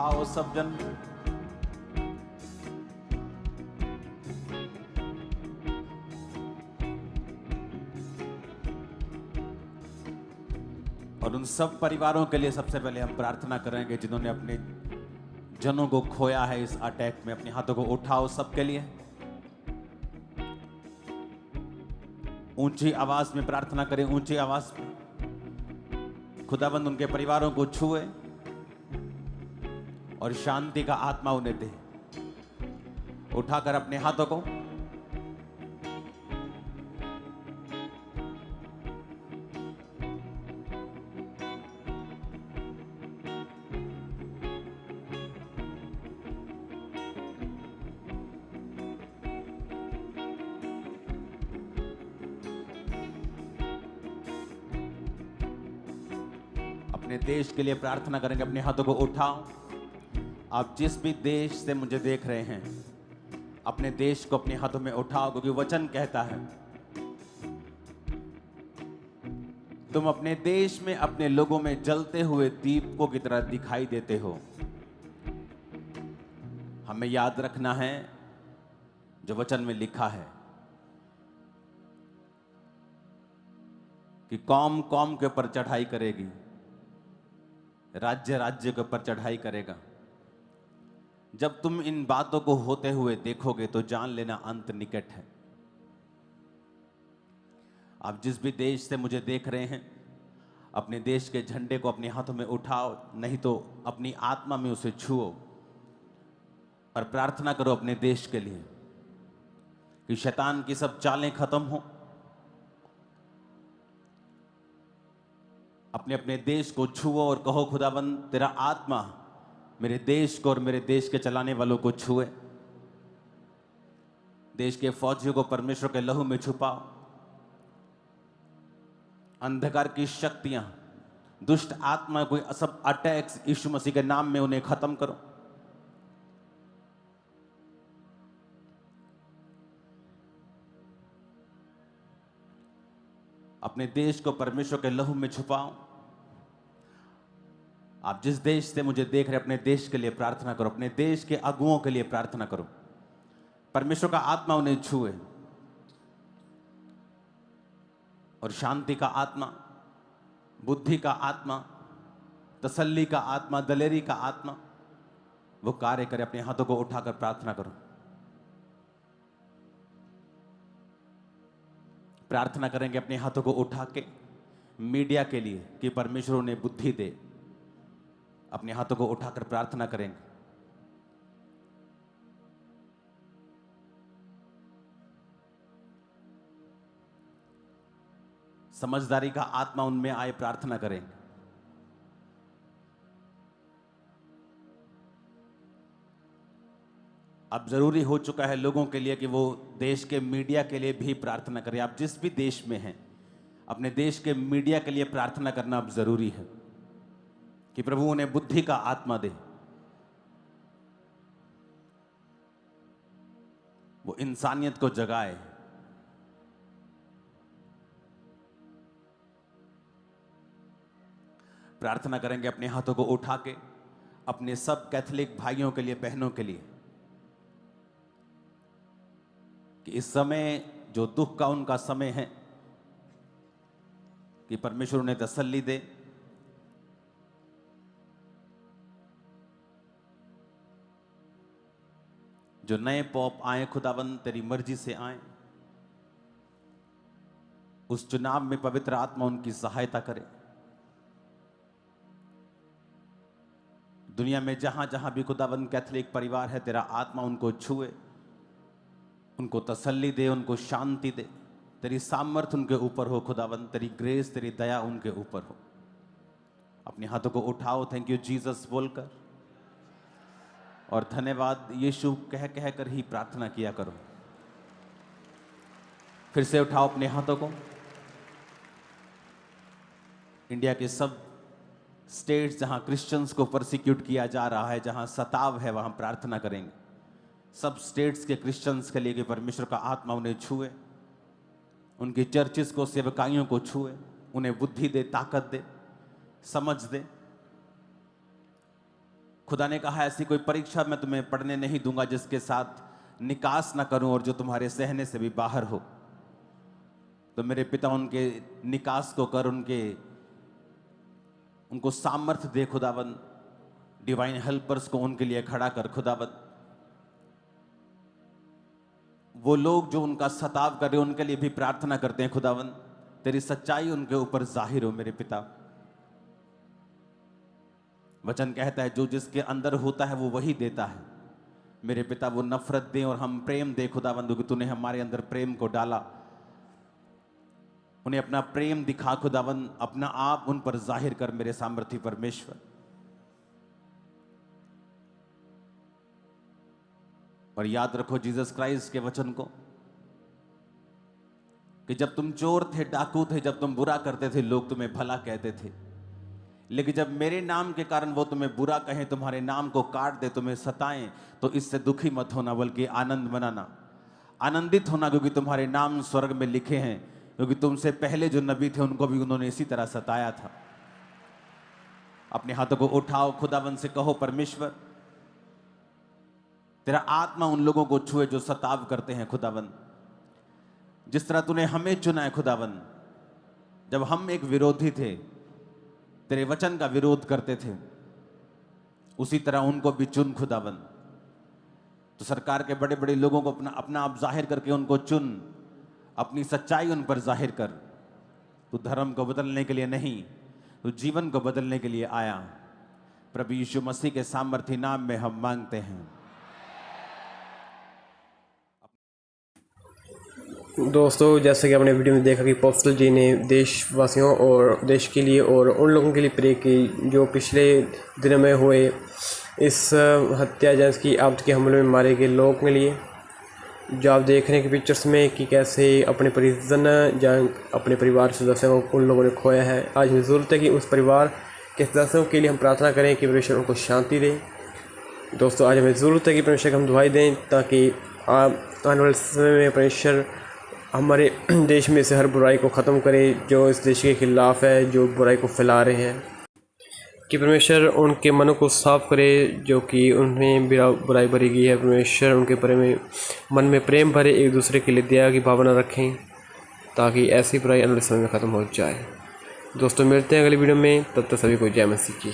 उठाओ सब जन। और उन सब परिवारों के लिए सबसे पहले हम प्रार्थना करेंगे जिन्होंने अपने जनों को खोया है इस अटैक में। अपने हाथों को उठाओ सबके लिए, ऊंची आवाज में प्रार्थना करें, ऊंची आवाज में। खुदाबंद उनके परिवारों को छुए और शांति का आत्मा उन्हें दे। उठाकर अपने हाथों को अपने देश के लिए प्रार्थना करेंगे। अपने हाथों को उठाओ। आप जिस भी देश से मुझे देख रहे हैं, अपने देश को अपने हाथों में उठाओ, क्योंकि वचन कहता है तुम अपने देश में अपने लोगों में जलते हुए दीपकों की तरह दिखाई देते हो। हमें याद रखना है जो वचन में लिखा है कि कौम कौम के ऊपर चढ़ाई करेगी, राज्य राज्य के ऊपर चढ़ाई करेगा। जब तुम इन बातों को होते हुए देखोगे तो जान लेना अंत निकट है। आप जिस भी देश से मुझे देख रहे हैं, अपने देश के झंडे को अपने हाथों में उठाओ, नहीं तो अपनी आत्मा में उसे छुओ और प्रार्थना करो अपने देश के लिए कि शैतान की सब चालें खत्म हो। अपने अपने देश को छुओ और कहो खुदाबंद तेरा आत्मा मेरे देश को और मेरे देश के चलाने वालों को छुए। देश के फौजियों को परमेश्वर के लहू में छुपाओ। अंधकार की शक्तियां, दुष्ट आत्मा, कोई सब अटैक्स यीशु मसीह के नाम में उन्हें खत्म करो। अपने देश को परमेश्वर के लहू में छुपाओ। आप जिस देश से मुझे देख रहे हैं, अपने देश के लिए प्रार्थना करो। अपने देश के अगुओं के लिए प्रार्थना करो, परमेश्वर का आत्मा उन्हें छुए और शांति का आत्मा, बुद्धि का आत्मा, तसल्ली का आत्मा, दलेरी का आत्मा वो कार्य करे। अपने हाथों को उठाकर प्रार्थना करो। प्रार्थना करेंगे अपने हाथों को उठा के मीडिया के लिए कि परमेश्वर उन्हें बुद्धि दे। अपने हाथों को उठाकर प्रार्थना करेंगे। समझदारी का आत्मा उनमें आए, प्रार्थना करेंगे। अब जरूरी हो चुका है लोगों के लिए कि वो देश के मीडिया के लिए भी प्रार्थना करें। आप जिस भी देश में हैं, अपने देश के मीडिया के लिए प्रार्थना करना अब जरूरी है कि प्रभु उन्हें बुद्धि का आत्मा दे। वो इंसानियत को जगाए। प्रार्थना करेंगे अपने हाथों को उठा के अपने सब कैथोलिक भाइयों के लिए, बहनों के लिए कि इस समय जो दुख का उनका समय है, कि परमेश्वर उन्हें तसल्ली दे। जो नए पॉप आए, खुदावंद तेरी मर्जी से आए। उस चुनाव में पवित्र आत्मा उनकी सहायता करे। दुनिया में जहां जहां भी खुदावंद कैथोलिक परिवार है, तेरा आत्मा उनको छुए, उनको तसल्ली दे, उनको शांति दे। तेरी सामर्थ उनके ऊपर हो खुदावंद, तेरी ग्रेस, तेरी दया उनके ऊपर हो। अपने हाथों को उठाओ, थैंक यू जीसस बोलकर, और धन्यवाद यीशु कह कह कर ही प्रार्थना किया करो। फिर से उठाओ अपने हाथों को। इंडिया के सब स्टेट्स जहां क्रिश्चियंस को परसिक्यूट किया जा रहा है, जहां सताव है, वहां प्रार्थना करेंगे। सब स्टेट्स के क्रिश्चियंस के लिए कि परमेश्वर का आत्मा उन्हें छुए, उनकी चर्चिस को, सेवकाइयों को छुए, उन्हें बुद्धि दे, ताकत दे, समझ दे। खुदा ने कहा ऐसी कोई परीक्षा मैं तुम्हें पढ़ने नहीं दूंगा जिसके साथ निकास ना करूं और जो तुम्हारे सहने से भी बाहर हो। तो मेरे पिता उनके निकास को कर, उनको सामर्थ्य दे खुदावन, डिवाइन हेल्पर्स को उनके लिए खड़ा कर खुदावन। वो लोग जो उनका सताव कर रहे हैं उनके लिए भी प्रार्थना करते हैं खुदावन, तेरी सच्चाई उनके ऊपर जाहिर हो मेरे पिता। वचन कहता है जो जिसके अंदर होता है वो वही देता है मेरे पिता। वो नफरत दे और हम प्रेम दे खुदावन, क्योंकि तूने हमारे अंदर प्रेम को डाला। उन्हें अपना प्रेम दिखा खुदावन, अपना आप उन पर जाहिर कर मेरे सामर्थी परमेश्वर। और याद रखो जीसस क्राइस्ट के वचन को कि जब तुम चोर थे, डाकू थे, जब तुम बुरा करते थे, लोग तुम्हें भला कहते थे। लेकिन जब मेरे नाम के कारण वो तुम्हें बुरा कहें, तुम्हारे नाम को काट दे, तुम्हें सताएं, तो इससे दुखी मत होना बल्कि आनंद मनाना, आनंदित होना, क्योंकि तुम्हारे नाम स्वर्ग में लिखे हैं। क्योंकि तुमसे पहले जो नबी थे उनको भी उन्होंने इसी तरह सताया था। अपने हाथों को उठाओ, खुदावन से कहो परमेश्वर तेरा आत्मा उन लोगों को छुए जो सताव करते हैं खुदावन। जिस तरह तूने हमें चुना है खुदावन, जब हम एक विरोधी थे, तेरे वचन का विरोध करते थे, उसी तरह उनको भी चुन खुदावन। तो सरकार के बड़े बड़े लोगों को अपना आप जाहिर करके उनको चुन, अपनी सच्चाई उन पर जाहिर कर। तू धर्म को बदलने के लिए नहीं, तू जीवन को बदलने के लिए आया। प्रभु यीशु मसीह के सामर्थी नाम में हम मांगते हैं। दोस्तों, जैसे कि आपने वीडियो में देखा कि अपोस्टल जी ने देशवासियों और देश के लिए और उन लोगों के लिए प्रे की जो पिछले दिनों में हुए इस हत्या जैसे की आपद के हमले में मारे गए लोगों के लिए। जो आप देख रहे हैं कि पिक्चर्स में कि कैसे अपने परिजन या अपने परिवार सदस्यों को उन लोगों ने खोया है। आज हमें ज़रूरत है कि उस परिवार के सदस्यों के लिए हम प्रार्थना करें कि परमेश्वर उनको शांति दे। दोस्तों, आज हमें ज़रूरत है कि परमेश्वर को हम दुआई दें ताकि आने वाले समय में परमेश्वर हमारे देश में से हर बुराई को ख़त्म करे जो इस देश के ख़िलाफ़ है, जो बुराई को फैला रहे हैं। कि परमेश्वर उनके मनों को साफ़ करे जो कि उन्हें बुराई भरी गई है। परमेश्वर उनके मन में प्रेम भरे, एक दूसरे के लिए दया की भावना रखें ताकि ऐसी बुराई आने वाले समय में ख़त्म हो जाए। दोस्तों, मिलते हैं अगली वीडियो में, तब तक सभी को जय मसीह की।